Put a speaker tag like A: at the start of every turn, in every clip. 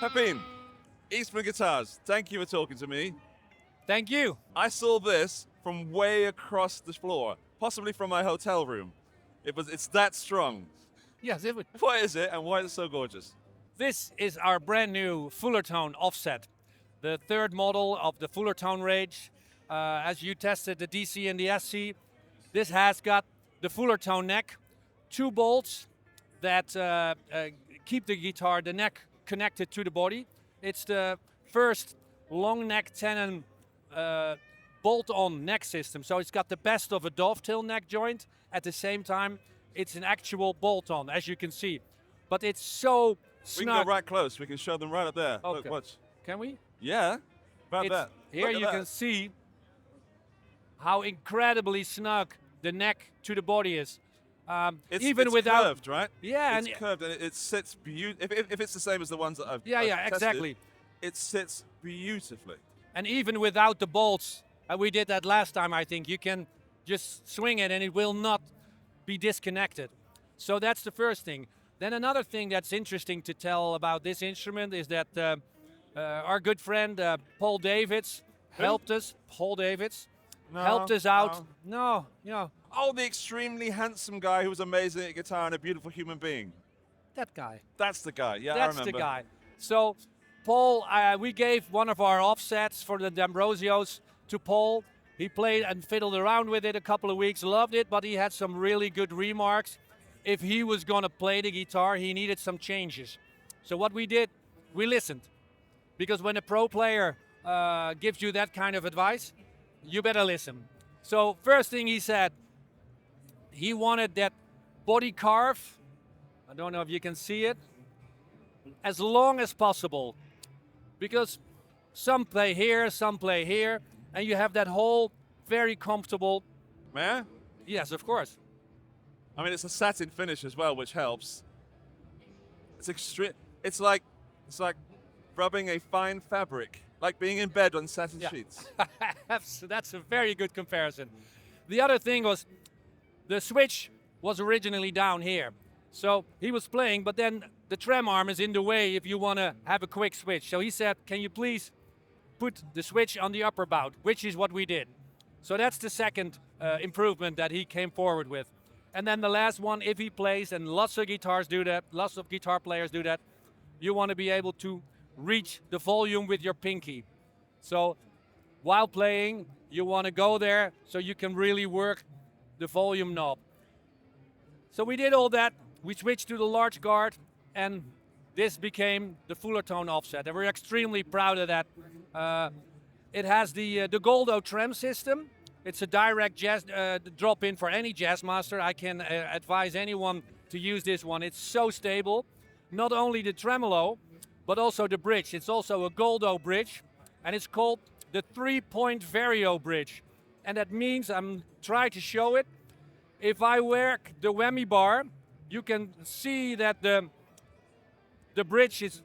A: Pepijn, Eastman Guitars, thank you for talking to me.
B: Thank you.
A: I saw this from way across the floor, possibly from my hotel room. It's that strong.
B: Yes,
A: What is it and why is it so gorgeous?
B: this is our brand new Fullertone Offset, the third model of the Fullertone range. As you tested the DC and the SC, this has got the Fullertone neck, 2 bolts that keep the guitar, the neck connected to the body. It's the first long neck tenon bolt-on neck system. So it's got the best of a dovetail neck joint. At the same time, it's an actual bolt-on, as you can see. But it's so snug.
A: We can go right close. We can show them right up there.
B: Okay.
A: Look, watch.
B: Can we?
A: Yeah, about that.
B: Here
A: Look at
B: you
A: that.
B: can see how incredibly snug the neck to the body is. Even
A: it's
B: without
A: curved, right?
B: Yeah,
A: it's curved and it sits beautifully. If it's the same as the ones that I've tested,
B: exactly.
A: It sits beautifully.
B: And even without the bolts, we did that last time, I think, you can just swing it and it will not be disconnected. So that's the first thing. Then another thing that's interesting to tell about this instrument is that our good friend Paul Davids helped us. Paul Davids helped us out. No.
A: Oh, the extremely handsome guy who was amazing at guitar and a beautiful human being.
B: That guy.
A: That's the guy. Yeah, I
B: That's
A: remember.
B: the guy. So Paul, we gave one of our offsets for the D'Ambrosios to Paul. He played and fiddled around with it a couple of weeks, loved it, but he had some really good remarks. If he was going to play the guitar, he needed some changes. So what we did, we listened. Because when a pro player gives you that kind of advice, you better listen. So first thing he said, he wanted that body carve, I don't know if you can see it, as long as possible. Because some play here, some play here, and you have that whole very comfortable.
A: May I?
B: Yes, of course.
A: I mean, it's a satin finish as well, which helps. It's extreme. It's like rubbing a fine fabric, like being in bed on satin sheets.
B: That's a very good comparison. The other thing was, the switch was originally down here. So he was playing, but then the trem arm is in the way if you want to have a quick switch. So he said, can you please put the switch on the upper bout, which is what we did. So that's the second improvement that he came forward with. And then the last one, if he plays, and lots of guitars do that, lots of guitar players do that, you want to be able to reach the volume with your pinky. So while playing, you want to go there so you can really work the volume knob. So we did all that. We switched to the large guard, and this became the Fullertone Offset, and we're extremely proud of that. It has the Goldo trem system. It's a direct jazz drop-in for any jazz master. I can advise anyone to use this one. It's so stable. Not only the tremolo, but also the bridge. It's also a Goldo bridge, and it's called the 3-point vario bridge. And that means, I'm trying to show it, if I work the whammy bar, you can see that the bridge is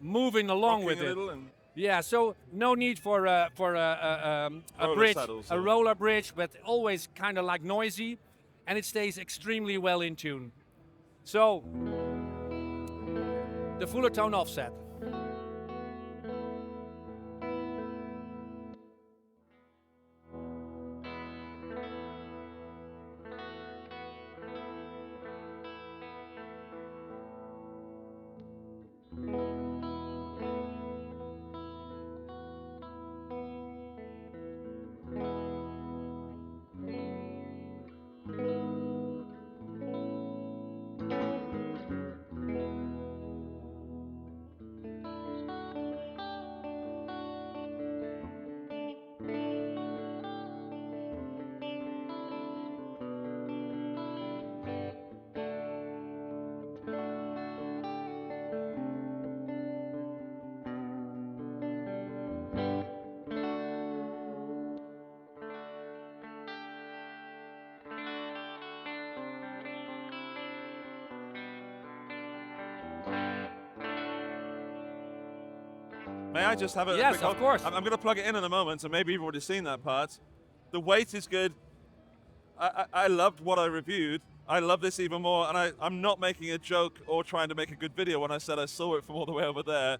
B: moving along with it. Yeah, so no need for a bridge, a roller bridge, but always kind of like noisy, and it stays extremely well in tune. So, the Fullertone Offset.
A: May I just have a
B: Yes,
A: quick
B: of course.
A: I'm going to plug it in a moment, so maybe you've already seen that part. The weight is good. I loved what I reviewed. I love this even more, and I'm not making a joke or trying to make a good video when I said I saw it from all the way over there.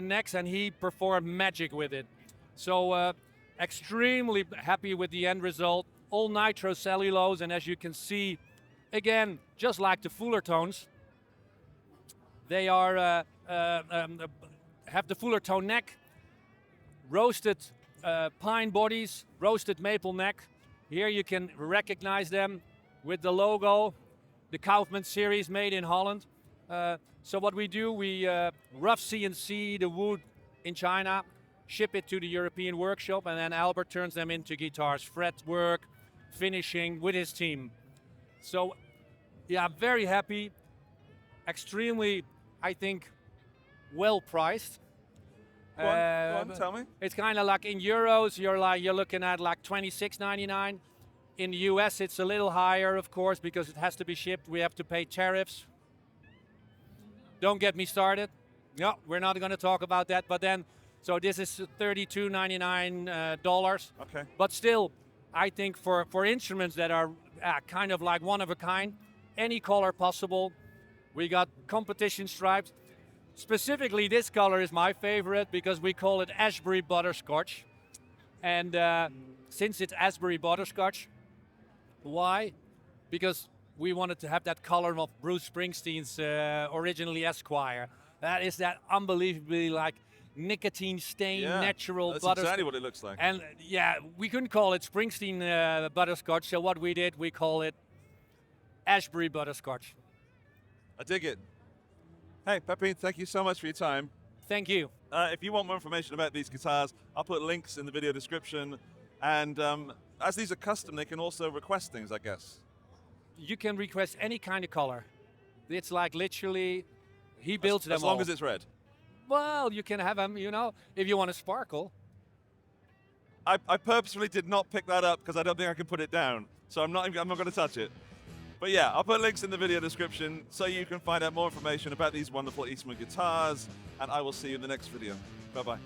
B: European necks, and he performed magic with it. So extremely happy with the end result. All nitrocellulose, and as you can see, again, just like the Fullertones, they are have the Fullertone neck, roasted pine bodies, roasted maple neck. Here you can recognize them with the logo, the Kaufman series made in Holland. So what we do, we rough CNC the wood in China, ship it to the European workshop, and then Albert turns them into guitars, fretwork, finishing with his team. So yeah, I'm very happy, extremely, I think, well priced.
A: Go on, tell me.
B: It's kind of like in euros, you're looking at like $26.99. In the US, it's a little higher, of course, because it has to be shipped. We have to pay tariffs. Don't get me started. No, we're not going to talk about that. But then, so this is $32.99.
A: Okay.
B: But still, I think for instruments that are kind of like one of a kind, any color possible. We got competition stripes. Specifically, this color is my favorite because we call it Ashbury Butterscotch. And since it's Ashbury Butterscotch, why? Because we wanted to have that color of Bruce Springsteen's originally Esquire. That is that unbelievably like nicotine stained natural
A: that's
B: butterscotch.
A: Exactly what it looks like.
B: And yeah, we couldn't call it Springsteen Butterscotch, so what we did, we call it Ashbury Butterscotch.
A: I dig it. Hey, Pepijn, thank you so much for your time.
B: Thank you.
A: If you want more information about these guitars, I'll put links in the video description. And as these are custom, they can also request things, I guess.
B: You can request any kind of color. It's like literally, he builds them all.
A: As long as it's red.
B: Well, you can have them, you know, if you want to sparkle.
A: I purposefully did not pick that up because I don't think I can put it down. So I'm not going to touch it. But yeah, I'll put links in the video description so you can find out more information about these wonderful Eastman guitars. And I will see you in the next video. Bye-bye.